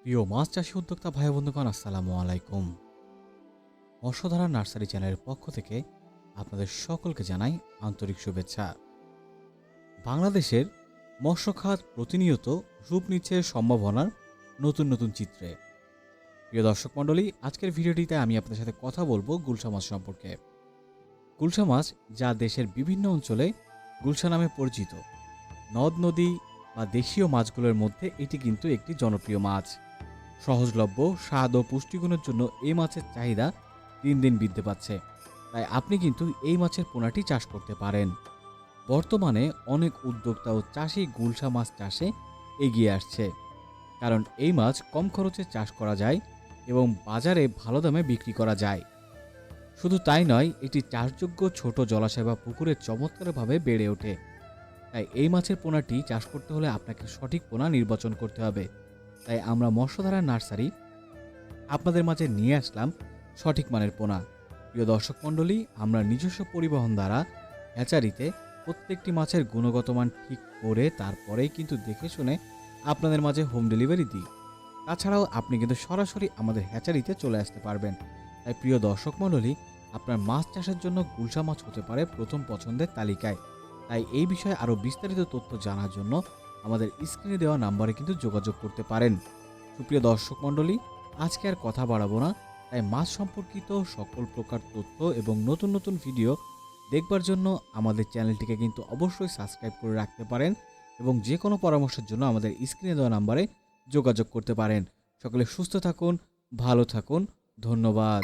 প্রিয় মাছ চাষী উদ্যোক্তা ভাই বন্ধুগণ, আসসালামু আলাইকুম। মৎস্যধারা নার্সারি চ্যানেলের পক্ষ থেকে আপনাদের সকলকে জানাই আন্তরিক শুভেচ্ছা। বাংলাদেশের মৎস্য খাত প্রতিনিয়ত রূপ নিচ্ছে সম্ভাবনার নতুন নতুন চিত্রে। প্রিয় দর্শক মণ্ডলী, আজকের ভিডিওটিতে আমি আপনাদের সাথে কথা বলবো গুলশা মাছ সম্পর্কে। গুলশা মাছ, যা দেশের বিভিন্ন অঞ্চলে গুলশা নামে পরিচিত, নদ নদী বা দেশীয় মাছগুলোর মধ্যে এটি কিন্তু একটি জনপ্রিয় মাছ। সহজলভ্য, স্বাদ ও পুষ্টিগুণের জন্য এই মাছের চাহিদা দিন দিন বৃদ্ধি পাচ্ছে। তাই আপনি কিন্তু এই মাছের পোনাটি চাষ করতে পারেন। বর্তমানে অনেক উদ্যোক্তা ও চাষি গুলশা মাছ চাষে এগিয়ে আসছে, কারণ এই মাছ কম খরচে চাষ করা যায় এবং বাজারে ভালো দামে বিক্রি করা যায়। শুধু তাই নয়, এটি চাষযোগ্য ছোট জলাশয় বা পুকুরে চমৎকারভাবে বেড়ে ওঠে। তাই এই মাছের পোনাটি চাষ করতে হলে আপনাকে সঠিক পোনা নির্বাচন করতে হবে। তাই আমরা মৎস্যধারা নার্সারি আপনাদের মাঝে নিয়ে আসলাম সঠিক মানের পোনা। প্রিয় দর্শক মণ্ডলী, আমরা নিজস্ব পরিবহন দ্বারা হ্যাচারিতে প্রত্যেকটি মাছের গুণগত মান ঠিক করে তারপরেই কিন্তু দেখে শুনে আপনাদের মাঝে হোম ডেলিভারি দিই। তাছাড়াও আপনি কিন্তু সরাসরি আমাদের হ্যাচারিতে চলে আসতে পারবেন। তাই প্রিয় দর্শক মণ্ডলী, আপনার মাছ চাষের জন্য গুলশা মাছ হতে পারে প্রথম পছন্দের তালিকায়। তাই এই বিষয়ে আরও বিস্তারিত তথ্য জানার জন্য আমাদের স্ক্রিনে দেওয়া নাম্বারে কিন্তু যোগাযোগ করতে পারেন। সুপ্রিয় দর্শক মণ্ডলী, আজকে আর কথা বাড়াবো না। তাই মাছ সম্পর্কিত সকল প্রকার তথ্য এবং নতুন নতুন ভিডিও দেখবার জন্য আমাদের চ্যানেলটিকে কিন্তু অবশ্যই সাবস্ক্রাইব করে রাখতে পারেন এবং যে কোনো পরামর্শের জন্য আমাদের স্ক্রিনে দেওয়া নাম্বারে যোগাযোগ করতে পারেন। সকলে সুস্থ থাকুন, ভালো থাকুন, ধন্যবাদ।